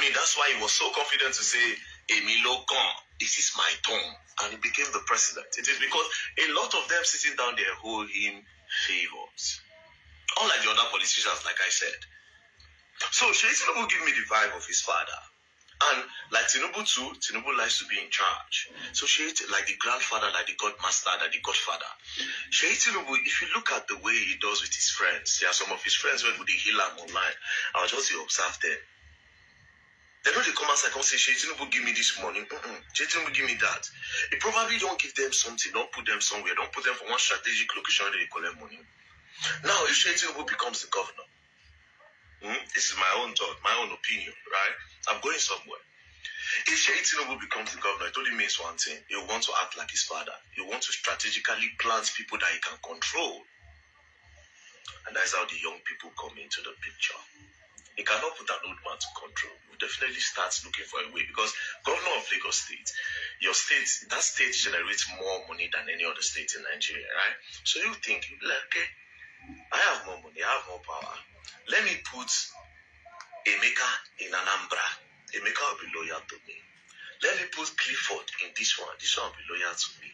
mean, that's why he was so confident to say, Emilio, come, this is my turn. And he became the president. It is because a lot of them sitting down there hold him favors. Unlike the other politicians, like I said. So Tinubu give me the vibe of his father. And like Tinubu too, Tinubu likes to be in charge. So like the grandfather, like the godmaster, like the godfather. Tinubu, if you look at the way he does with his friends, there are some of his friends who they heal him online. I'll just observe them. They know they come outside and say, Tinubu, give me this money. Tinubu, give me that. He probably don't give them something, don't put them somewhere, don't put them for one strategic location where they collect money. Now, if Tinubu becomes the governor, this is my own thought, my own opinion, right? I'm going somewhere. If Tinubu becomes the governor, it only means one thing. He will want to act like his father. He wants to strategically plant people that he can control. And that's how the young people come into the picture. He cannot put an old man to control. He will definitely start looking for a way because governor of Lagos State, your state, that state generates more money than any other state in Nigeria, right? So you think, like, okay, I have more money, I have more power. Let me put Emeka in Anambra. Emeka will be loyal to me. Let me put Clifford in this one. This one will be loyal to me.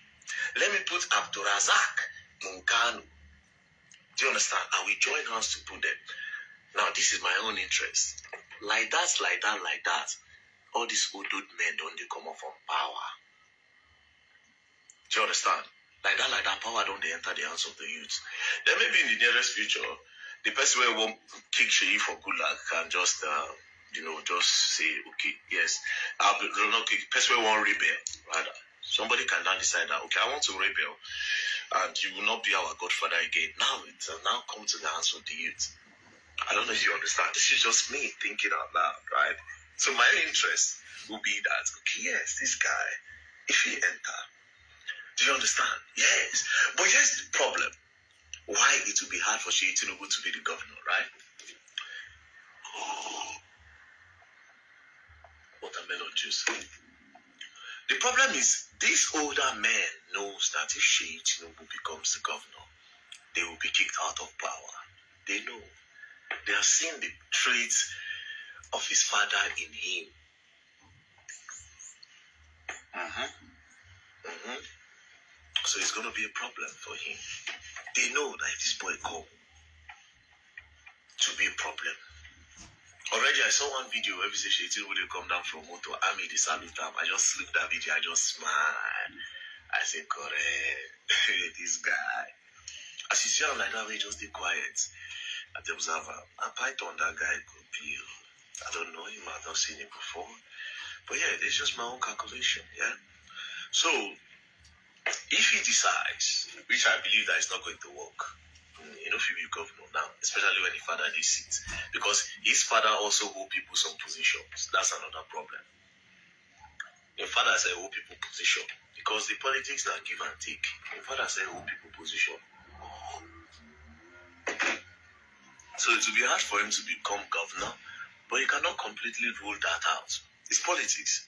Let me put Abdurazak in Kano. Do you understand? And we join hands to put them. Now, this is my own interest. Like that. All these old men don't they come up from power. Do you understand? Like that, power don't they enter the hands of the youth. Then maybe in the nearest future, the person who won't kick Sheyi for good luck can just, just say, okay, yes. Not kick, the person who won't rebel, rather. Somebody can now decide that, okay, I want to rebel, and you will not be our godfather again. Now it's now come to the hands of the youth. I don't know if you understand. This is just me thinking out loud, right? So my interest will be that, okay, yes, this guy, if he enter, do you understand? Yes. But here's the problem. Why it will be hard for Tinubu to be the governor, right? Watermelon juice. The problem is, this older man knows that if Tinubu becomes the governor, they will be kicked out of power. They know. They have seen the traits of his father in him. So it's going to be a problem for him. They know that if this boy come, to be a problem. Already I saw one video where Tinubu would come down from motor, army, the salute time. I just looked at that video, I just smiled. I said, correct, this guy. As you see, I'm like that way, just be quiet. At the observer, a Python, that guy could be, I don't know him, I've not seen him before. But yeah, it's just my own calculation, yeah? So, if he decides, which I believe that is not going to work, if he will be governor now, especially when his father did sit, because his father also hold people some positions. That's another problem. Your father said hold people position, because the politics now give and take. Your father said hold people position. So it will be hard for him to become governor, but he cannot completely rule that out. It's politics.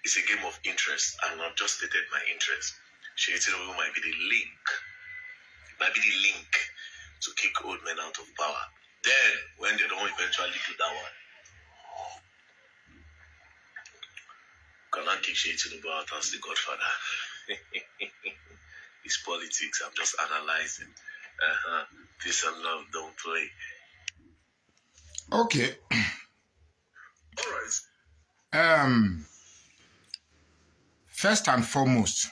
It's a game of interest, and I've just stated my interest. Tinubu might be the link to kick old men out of power. Then, when they don't eventually do that one, cannot kick Tinubu out as the godfather. It's politics. I'm just analyzing. Peace and love, don't play. Okay. All right. First and foremost,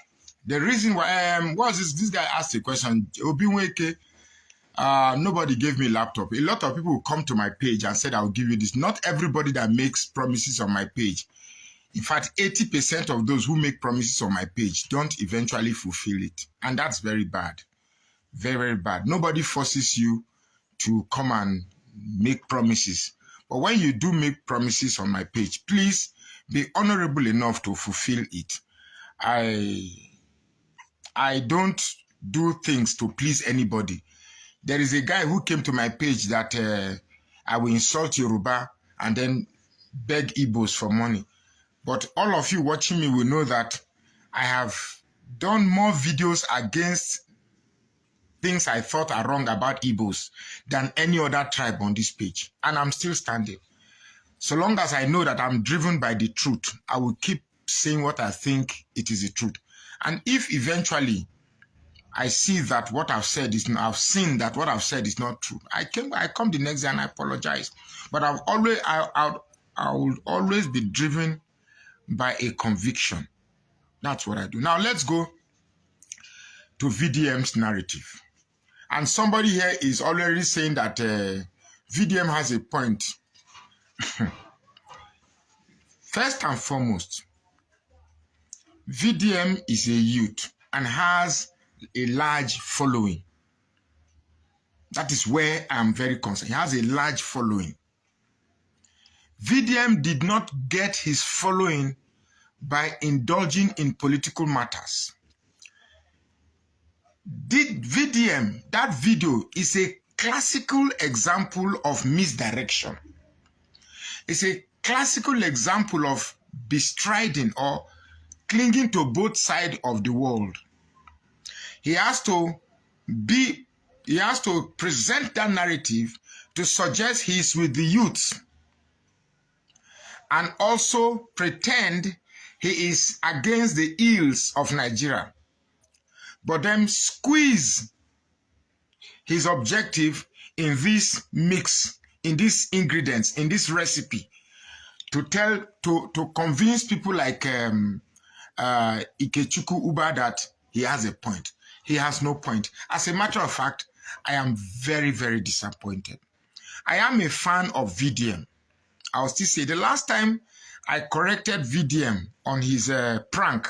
the reason why was this guy asked a question. Obinweke, nobody gave me a laptop. A lot of people come to my page and said I'll give you this. Not everybody that makes promises on my page. In fact, 80% of those who make promises on my page don't eventually fulfill it. And that's very bad. Very, very bad. Nobody forces you to come and make promises. But when you do make promises on my page, please be honorable enough to fulfill it. I don't do things to please anybody. There is a guy who came to my page that I will insult Yoruba and then beg Igbos for money. But all of you watching me will know that I have done more videos against things I thought are wrong about Igbos than any other tribe on this page. And I'm still standing. So long as I know that I'm driven by the truth, I will keep saying what I think it is the truth. And if eventually I see that what I've said is not, I've seen that what I've said is not true, I come the next day and I apologize. But I will always be driven by a conviction. That's what I do. Now let's go to VDM's narrative. And somebody here is already saying that VDM has a point. First and foremost, VDM is a youth and has a large following. That is where I'm very concerned. He has a large following. VDM did not get his following by indulging in political matters. VDM, that video is a classical example of misdirection. It's a classical example of bestriding or clinging to both sides of the world. He has to present that narrative to suggest he's with the youth and also pretend he is against the ills of Nigeria, but then squeeze his objective in this mix, in these ingredients, in this recipe, to convince people like Ikechukwu Uba that he has a point. He has no point. As a matter of fact, I am very, very disappointed. I am a fan of VDM. I'll still say the last time I corrected VDM on his prank,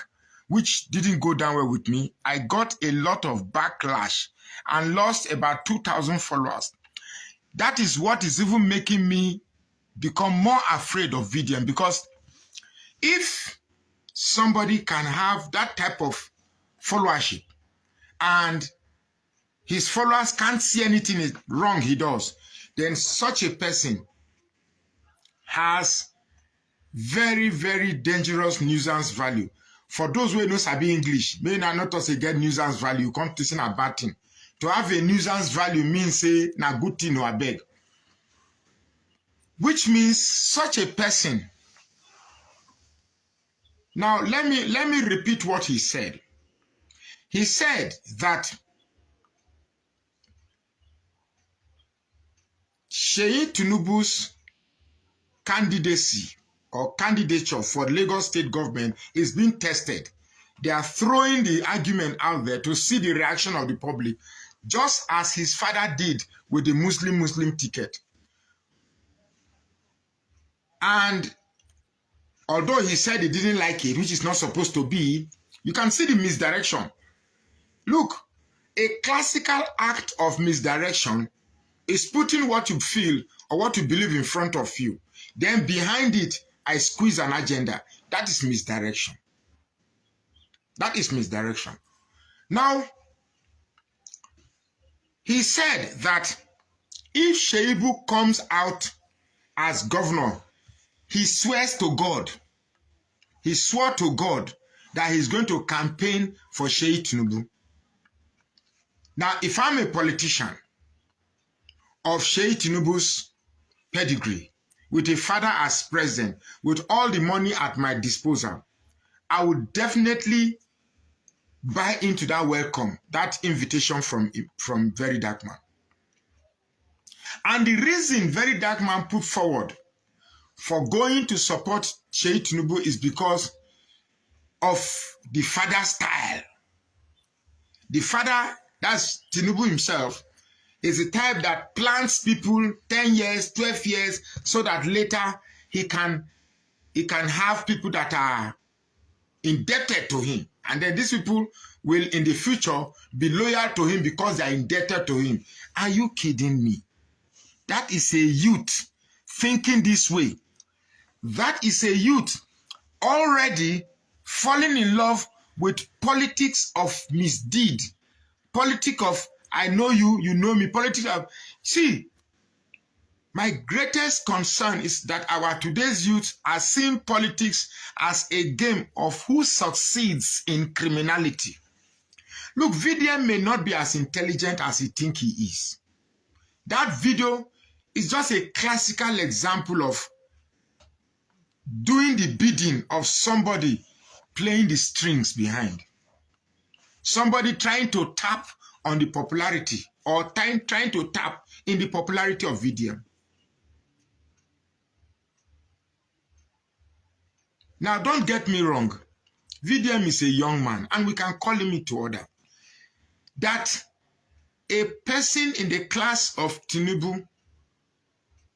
which didn't go down well with me, I got a lot of backlash and lost about 2,000 followers. That is what is even making me become more afraid of VDM, because if somebody can have that type of followership and his followers can't see anything wrong he does, then such a person has very, very dangerous nuisance value. For those who know sabi English, may not also get nuisance value, come to say a bad thing. To have a nuisance value means say na good thing or beg. Which means such a person. Now let me repeat what he said. He said that Sheyi Tinubu's candidacy or candidature for Lagos state government is being tested. They are throwing the argument out there to see the reaction of the public, just as his father did with the Muslim ticket. And although he said he didn't like it, which is not supposed to be, you can see the misdirection. Look, a classical act of misdirection is putting what you feel or what you believe in front of you. Then behind it, I squeeze an agenda. That is misdirection. That is misdirection. Now, he said that if Sheibu comes out as governor, he swears to God. He swore to God that he's going to campaign for Sheyi Tinubu. Now, if I'm a politician of Sheyi Tinubu's pedigree, with a father as president, with all the money at my disposal, I would definitely buy into that welcome, that invitation from Very Dark Man. And the reason Very Dark Man put forward for going to support Sheyi Tinubu is because of the father style. The father, that's Tinubu himself, is the type that plants people 10 years, 12 years, so that later he can have people that are indebted to him. And then these people will in the future be loyal to him because they are indebted to him. Are you kidding me? That is a youth thinking this way. That is a youth already falling in love with politics of misdeed, politics of I know you, you know me, politics of... See, my greatest concern is that our today's youth are seeing politics as a game of who succeeds in criminality. Look, VDM may not be as intelligent as he thinks he is. That video is just a classical example of doing the bidding of somebody playing the strings behind. Somebody trying to tap on the popularity or trying to tap in the popularity of VDM. Now, don't get me wrong. VDM is a young man, and we can call him to order. That a person in the class of Tinubu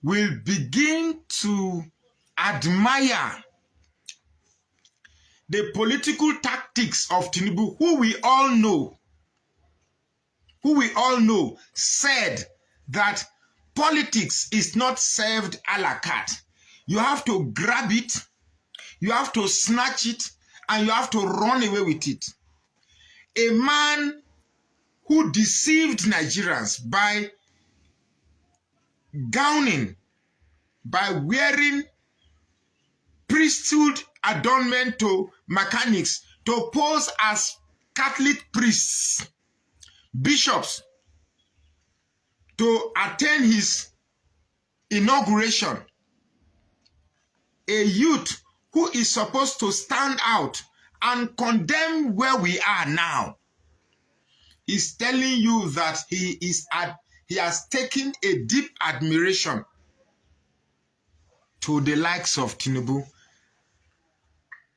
will begin to admire the political tactics of Tinubu, who we all know said that politics is not served a la carte. You have to grab it, you have to snatch it, and you have to run away with it. A man who deceived Nigerians by gowning, by wearing priesthood adornment to mechanics to pose as Catholic priests, bishops, to attend his inauguration. A youth who is supposed to stand out and condemn where we are now is telling you that he has taken a deep admiration to the likes of Tinubu.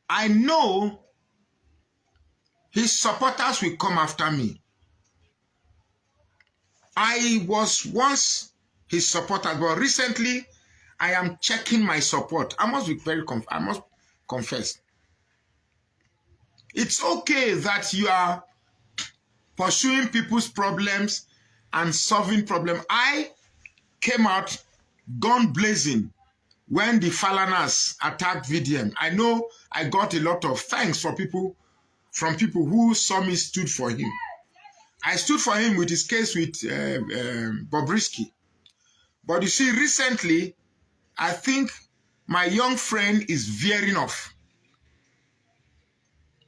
I know his supporters will come after me. I was once his supporter, but recently I am checking my support. I must be I must confess. It's okay that you are pursuing people's problems and solving problems. I came out gun blazing when the Falanas attacked VDM. I know I got a lot of thanks from people who saw me stood for him. I stood for him with his case with Bobrisky. But you see, recently, I think my young friend is veering off.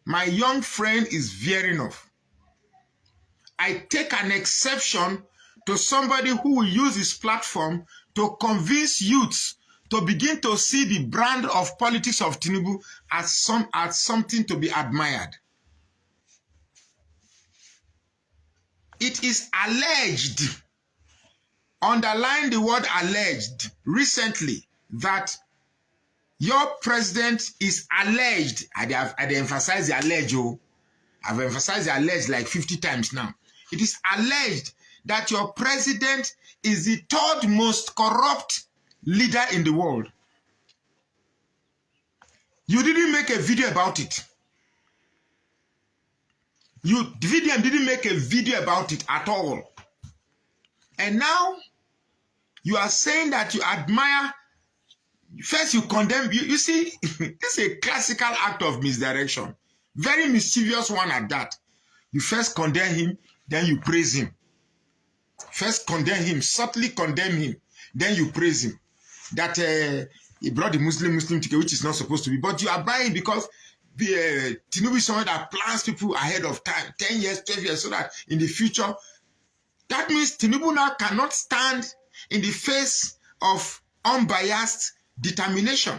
My young friend is veering off. I take an exception to somebody who will use his platform to convince youths to begin to see the brand of politics of Tinubu as something to be admired. It is alleged, underline the word alleged, recently, that your president is alleged. I emphasize the alleged. I've emphasized the alleged like 50 times now. It is alleged that your president is the third most corrupt leader in the world. You didn't make a video about it. VDM didn't make a video about it at all. And now you are saying that you admire. First you condemn. You see, this is a classical act of misdirection. Very mischievous one at that. You first condemn him, then you praise him. First condemn him, subtly condemn him, then you praise him. That he brought the Muslim ticket, which is not supposed to be. But you are buying because Tinubu is someone that plans people ahead of time, 10 years, 12 years, so that in the future, that means Tinubu now cannot stand in the face of unbiased determination.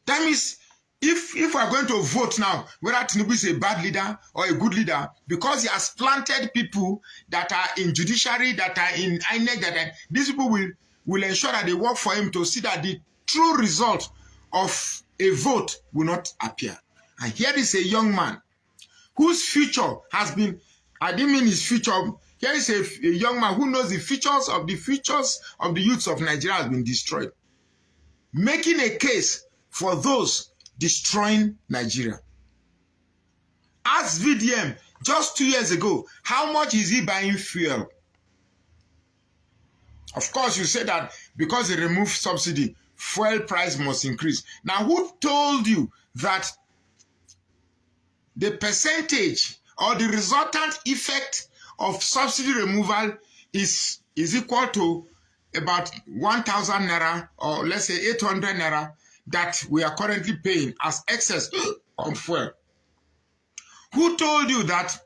That means if we are going to vote now, whether Tinubu is a bad leader or a good leader, because he has planted people that are in judiciary, that are in INEC, these people will ensure that they work for him to see that the true result of a vote will not appear. And here is a young man whose future has been, I didn't mean his future, here is a young man who knows the futures of the youths of Nigeria has been destroyed. Making a case for those destroying Nigeria. Ask VDM, just 2 years ago, how much is he buying fuel? Of course, you say that because they removed subsidy, fuel price must increase. Now, who told you that the percentage or the resultant effect of subsidy removal is equal to about 1,000 naira, or let's say 800 naira, that we are currently paying as excess on fuel? Who told you that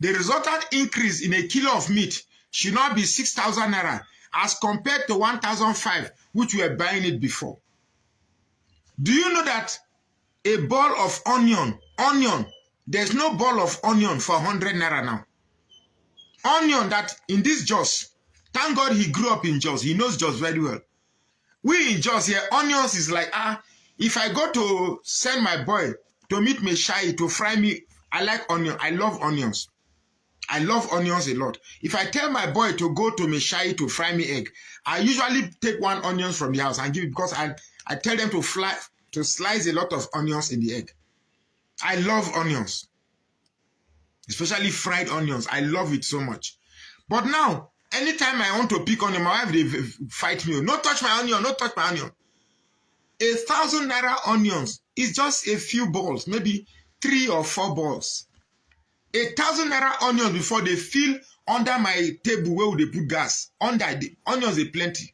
the resultant increase in a kilo of meat should not be 6,000 naira as compared to 1,005, which we were buying it before? Do you know that a ball of onion, there's no ball of onion for 100 naira now. Onion that in this Jos, thank God he grew up in Jos. He knows Jos very well. We in Jos here, onions is like, if I go to send my boy to meet me shy to fry me, I like onion. I love onions. I love onions a lot. If I tell my boy to go to Meshai to fry me egg, I usually take one onion from the house and give it because I tell them to slice a lot of onions in the egg. I love onions, especially fried onions. I love it so much. But now, anytime I want to pick onion, my wife, they fight me. No touch my onion, no touch my onion. 1,000 naira onions is just a few balls, maybe 3 or 4 balls. 1,000 naira onions before they fill under my table where they put gas. Under the onions, they plenty.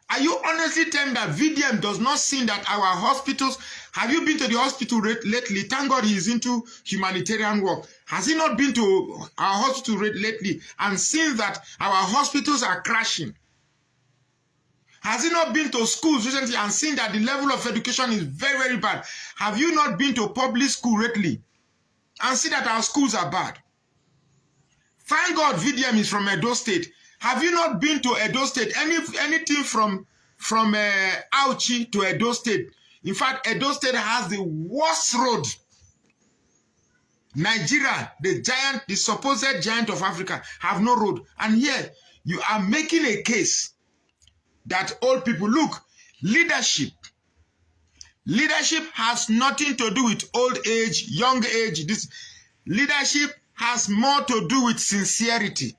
Are you honestly telling that VDM does not see that our hospitals? Have you been to the hospital lately? Thank God he is into humanitarian work. Has he not been to our hospital lately and seen that our hospitals are crashing? Has he not been to schools recently and seen that the level of education is very, very bad? Have you not been to public school lately and see that our schools are bad? Thank God VDM is from Edo State. Have you not been to Edo State? Anything from Auchi to Edo State? In fact, Edo State has the worst road. Nigeria, the supposed giant of Africa, have no road. And here, you are making a case that old people, look, leadership has nothing to do with old age, young age. This leadership has more to do with sincerity.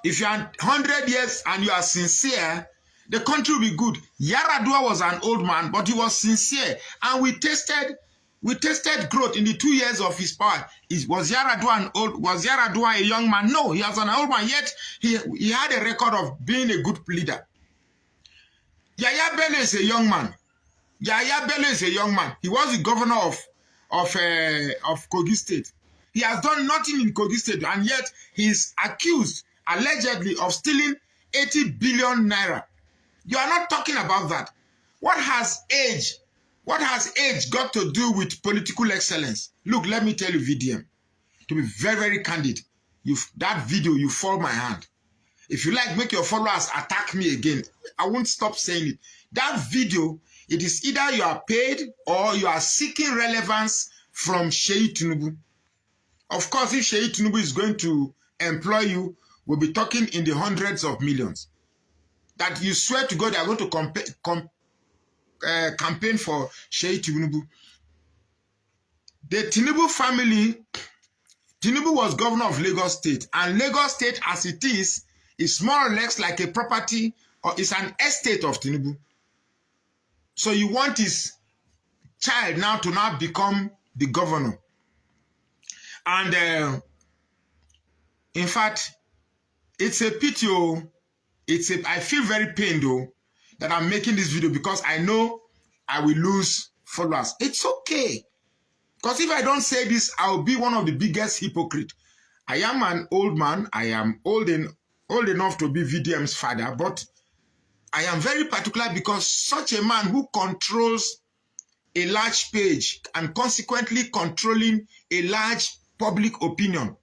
If you are 100 years and you are sincere, the country will be good. Yaradua was an old man, but he was sincere. And we tasted growth in the 2 years of his power. Was Yaradua a young man? No, he was an old man, yet he had a record of being a good leader. Yaya Bello is a young man. He was the governor of Kogi State. He has done nothing in Kogi State, and yet he is accused, allegedly, of stealing 80 billion naira. You are not talking about that. What has age got to do with political excellence? Look, let me tell you, VDM, to be very, very candid, that video, you fall my hand. If you like, make your followers attack me again. I won't stop saying it. That video, it is either you are paid or you are seeking relevance from Sheyi Tinubu. Of course, if Sheyi Tinubu is going to employ you, we'll be talking in the hundreds of millions. That you swear to God they are going to campaign for Sheyi Tinubu. The Tinubu family, Tinubu was governor of Lagos State, and Lagos State as it is more or less like a property or is an estate of Tinubu. So you want his child now to become the governor. And in fact, it's a pity. I feel very pained though that I'm making this video because I know I will lose followers. It's okay. Because if I don't say this, I'll be one of the biggest hypocrites. I am an old man. I am old enough to be VDM's father, but I am very particular because such a man who controls a large page and consequently controlling a large public opinion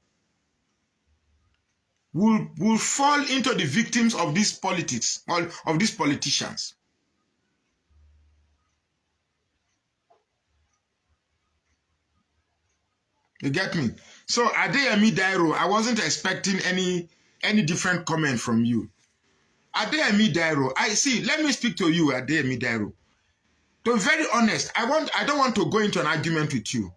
will fall into the victims of this politics, or of these politicians. You get me? So Adeyemi Dairo, I wasn't expecting any different comment from you. Adeyemi Dairo, let me speak to you, Adeyemi Dairo. To be very honest, I don't want to go into an argument with you.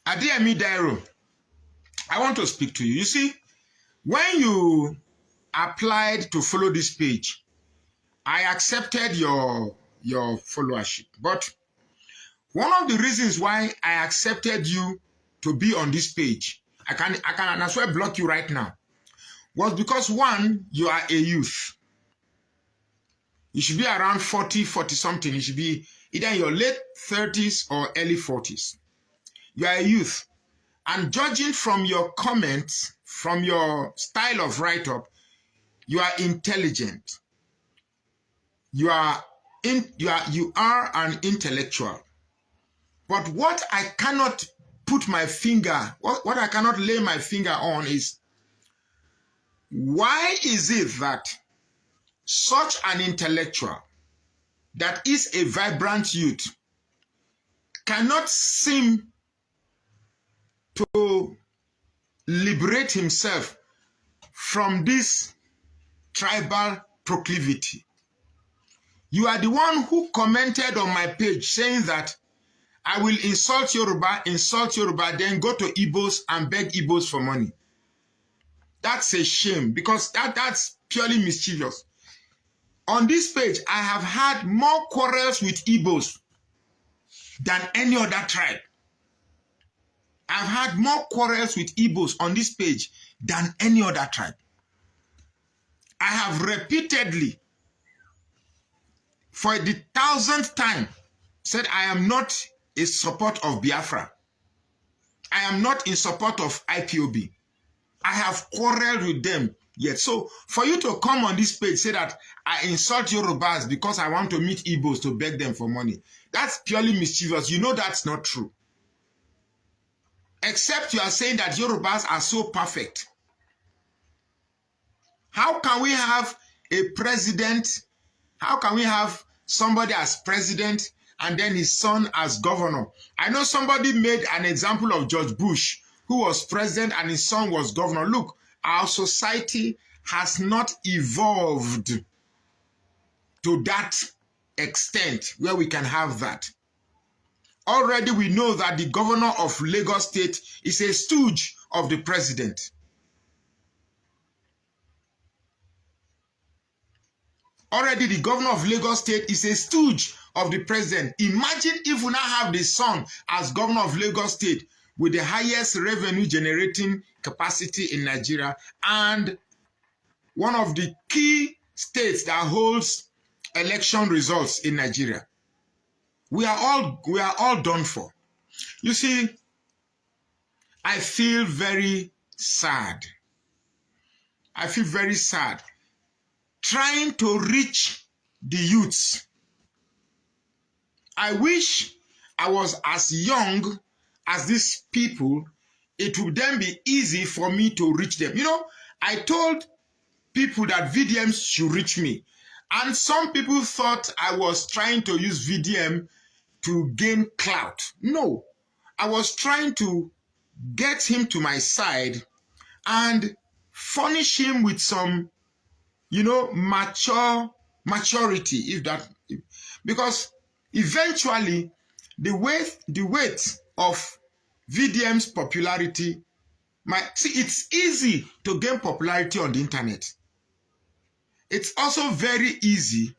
Adeyemi Dairo, I want to speak to you. You see, when you applied to follow this page, I accepted your followership. But one of the reasons why I accepted you to be on this page, I can as well block you right now. was because, one, you are a youth. You should be around 40 something. You should be either in your late 30s or early 40s. You are a youth. And judging from your comments, from your style of write-up, you are intelligent. You are an intellectual. But what I cannot put my finger, what I cannot lay my finger on is, why is it that such an intellectual that is a vibrant youth cannot seem to liberate himself from this tribal proclivity? You are the one who commented on my page saying that I will insult Yoruba, then go to Igbos and beg Igbos for money. That's a shame, because that's purely mischievous. On this page, I have had more quarrels with Igbos than any other tribe. I've had more quarrels with Igbos on this page than any other tribe. I have repeatedly, for the 1,000th time, said I am not in support of Biafra. I am not in support of IPOB. I have quarreled with them yet. So for you to come on this page, say that I insult Yorubas because I want to meet Igbos to beg them for money, that's purely mischievous. You know that's not true. Except you are saying that Yorubas are so perfect. How can we have a president? How can we have somebody as president and then his son as governor? I know somebody made an example of George Bush, who was president and his son was governor. Look, our society has not evolved to that extent where we can have that. Already we know that the governor of Lagos State is a stooge of the president. Already the governor of Lagos State is a stooge of the president. Imagine if we now have the son as governor of Lagos State with the highest revenue generating capacity in Nigeria and one of the key states that holds election results in Nigeria. We are all done for. You see, I feel very sad. I feel very sad trying to reach the youths. I wish I was as young as these people. It would then be easy for me to reach them. You know, I told people that VDMs should reach me. And some people thought I was trying to use VDM to gain clout. No, I was trying to get him to my side and furnish him with some, you know, maturity, because eventually the weight of VDM's popularity it's easy to gain popularity on the internet. It's also very easy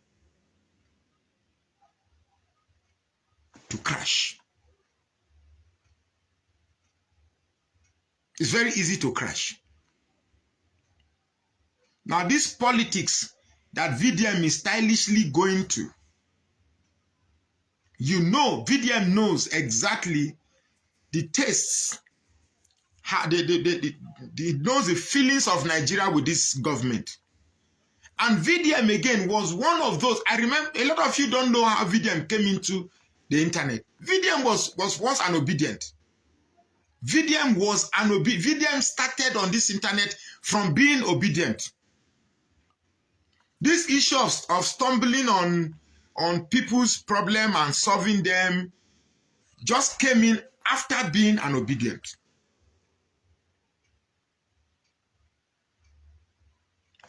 to crash. It's very easy to crash. Now, this politics that VDM is stylishly going to, you know, VDM knows exactly the tastes, it knows the feelings of Nigeria with this government. And VDM, again, was one of those. I remember, a lot of you don't know how VDM came into the internet. VDM was once an obedient. VDM started on this internet from being obedient. This issue of stumbling on people's problem and solving them just came in after being an obedient.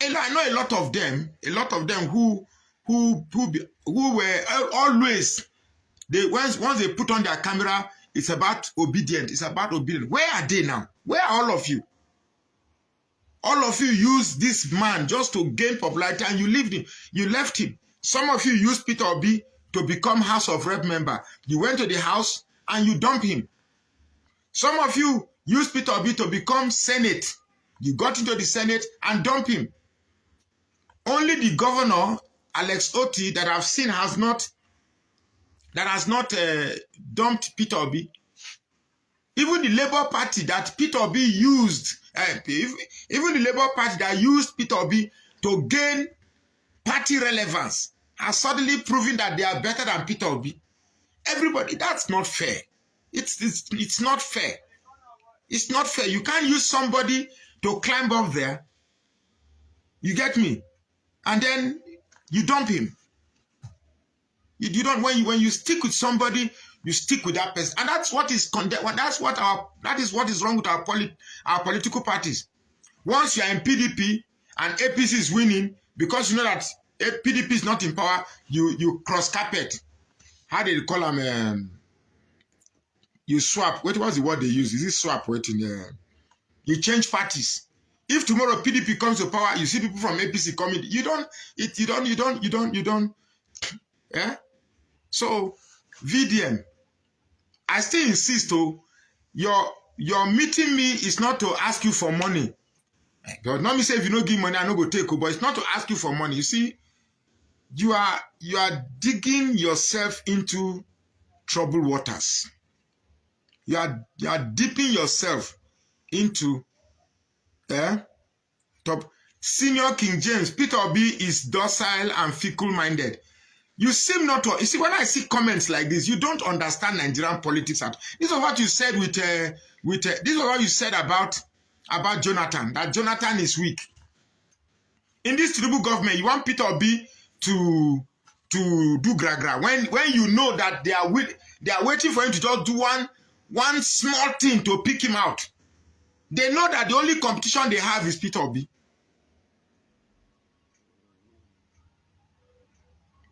And I know a lot of them who were always, once they put on their camera, it's about obedience. It's about obedience. Where are they now? Where are all of you? All of you use this man just to gain popularity and you leave him. You left him. Some of you used Peter Obi to become House of Rep member. You went to the house and you dumped him. Some of you used Peter Obi to become Senate You got into the Senate and dump him. Only the governor, Alex Oti, that I've seen has not dumped Peter Obi. Even the Labour Party that Peter Obi used, even the Labour Party that used Peter Obi to gain party relevance has suddenly proven that they are better than Peter Obi. Everybody, that's not fair. It's not fair. It's not fair. You can't use somebody to climb up there. You get me? And then you dump him. You don't. When you stick with somebody, you stick with that person, and that's what is that is what is wrong with our political parties. Once you are in PDP and APC is winning, because you know that PDP is not in power, you cross carpet. How do they call them? You swap. What was the word they use? Is it swap? You change parties. If tomorrow PDP comes to power, you see people from APC coming. You don't. Yeah. So VDM, I still insist. Your meeting me is not to ask you for money. But not me say if you don't give money, I no go take. But it's not to ask you for money. You see, you are digging yourself into troubled waters. You are dipping yourself into top. Senior King James, Peter Obi is docile and fickle-minded. You seem not to. You see, when I see comments like this, you don't understand Nigerian politics. This is what you said this is what you said about Jonathan. That Jonathan is weak. In this Tinubu government, you want Peter Obi to do gra-gra when you know that they are waiting for him to just do one small thing to pick him out. They know that the only competition they have is Peter Obi.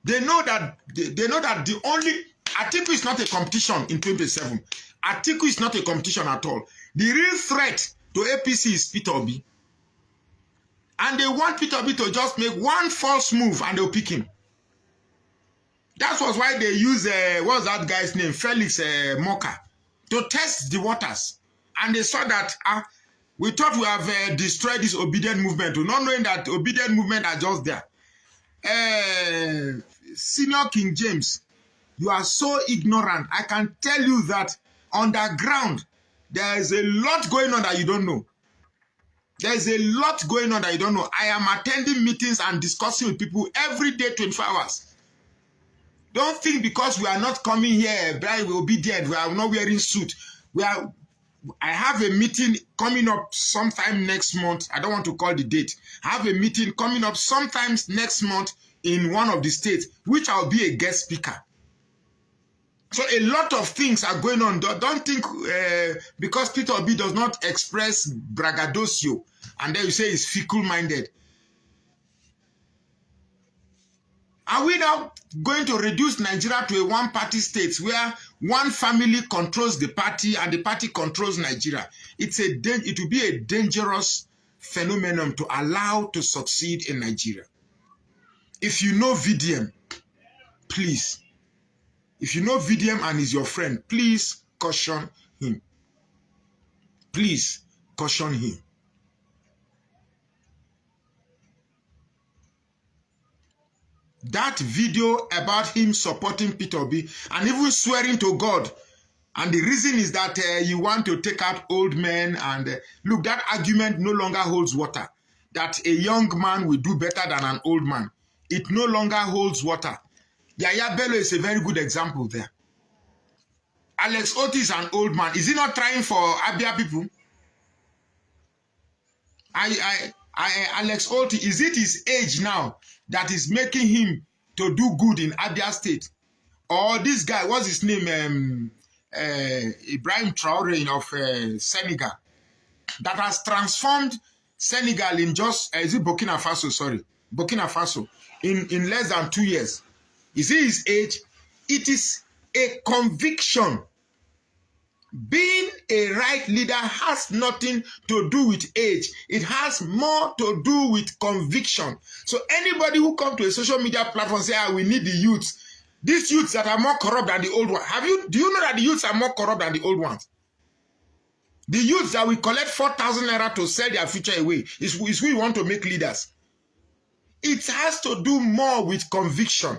They know that the only Atiku is not a competition in 2027. Atiku is not a competition at all. The real threat to APC is Peter Obi. And they want Peter Obi to just make one false move and they'll pick him. That was why they use what's that guy's name? Felix Moka, to test the waters. And they saw that we thought we have destroyed this obedient movement, not knowing that obedient movement are just there. Senior King James, you are so ignorant. I can tell you that underground, there is a lot going on that you don't know. There is a lot going on that you don't know. I am attending meetings and discussing with people every day, 24 hours. Don't think because we are not coming here, very obedient, we are not wearing suit. I have a meeting coming up sometime next month. I don't want to call the date. I have a meeting coming up sometimes next month in one of the states, which I'll be a guest speaker. So a lot of things are going on. Don't think because Peter Obi does not express braggadocio, and then you say he's fickle-minded. Are we now going to reduce Nigeria to a one-party state where one family controls the party and the party controls Nigeria? It will be a dangerous phenomenon to allow to succeed in Nigeria. If you know VDM, please. If you know VDM and is your friend, please caution him. Please caution him. That video about him supporting Peter Obi and even swearing to God, and the reason is that you want to take out old men, and look, that argument no longer holds water. That a young man will do better than an old man. It no longer holds water. Yaya Bello is a very good example there. Alex Oti is an old man. Is he not trying for Abia people? Alex Oti, is it his age now that is making him to do good in Abia State? Or this guy, what's his name? Ibrahim Traore of Senegal, that has transformed Senegal in just, is it Burkina Faso, sorry, Burkina Faso, in less than 2 years. Is it his age? It is a conviction. Being a right leader has nothing to do with age. It has more to do with conviction. So anybody who comes to a social media platform say, we need the youths. These youths that are more corrupt than the old ones. Do you know that the youths are more corrupt than the old ones? The youths that will collect 4,000 naira to sell their future away is who you want to make leaders. It has to do more with conviction.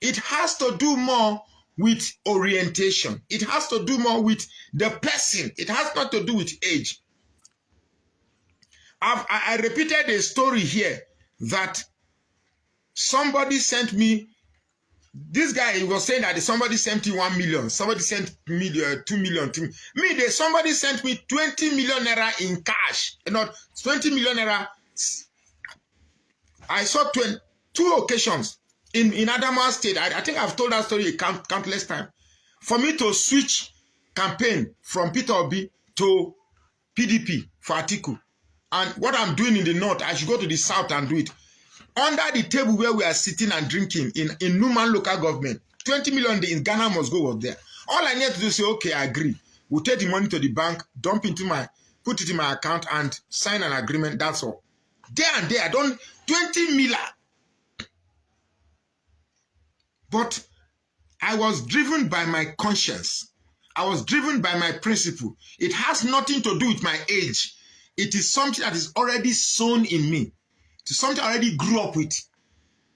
It has to do more with orientation. It has to do more with the person. It has not to do with age. I repeated a story here that somebody sent me. This guy, he was saying that somebody sent me 1 million. Somebody sent me 2 million to me. Somebody sent me 20 million naira in cash. Not 20 million naira. I saw 2 occasions in Adamawa State. I think I've told that story countless times. For me to switch campaign from Peter Obi to PDP for Atiku. And what I'm doing in the north, I should go to the south and do it. Under the table where we are sitting and drinking in Numan local government, 20 million in Ghana must go was there. All I need to do is say, okay, I agree. We'll take the money to the bank, put it in my account and sign an agreement. That's all. There and there, 20 million. But I was driven by my conscience. I was driven by my principle. It has nothing to do with my age. It is something that is already sown in me. It is something I already grew up with.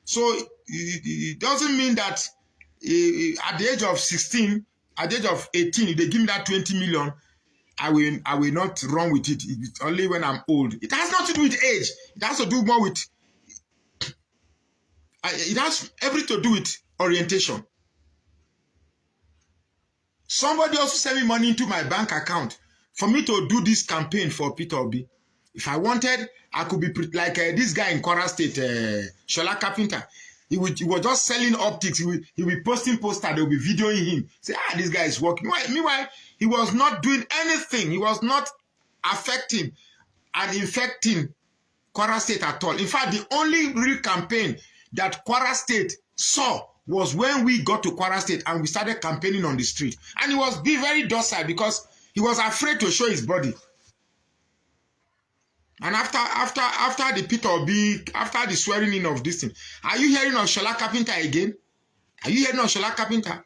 So it doesn't mean that at the age of 16, at the age of 18, if they give me that 20 million, I will not run with it. It's only when I'm old. It has nothing to do with age. It has to do more with, it has everything to do with orientation. Somebody also sent me money into my bank account for me to do this campaign for Peter Obi. If I wanted, I could be like this guy in Kwara State, Shola Carpenter. He was just selling optics. He will be posting posters. They will be videoing him. Say, this guy is working. Meanwhile, he was not doing anything. He was not affecting and infecting Kwara State at all. In fact, the only real campaign that Kwara State saw was when we got to Kwara State and we started campaigning on the street. And he was very docile because he was afraid to show his body. And after the Peter Obi, after the swearing in of this thing, are you hearing of Shola Carpenter again? Are you hearing of Shola Carpenter?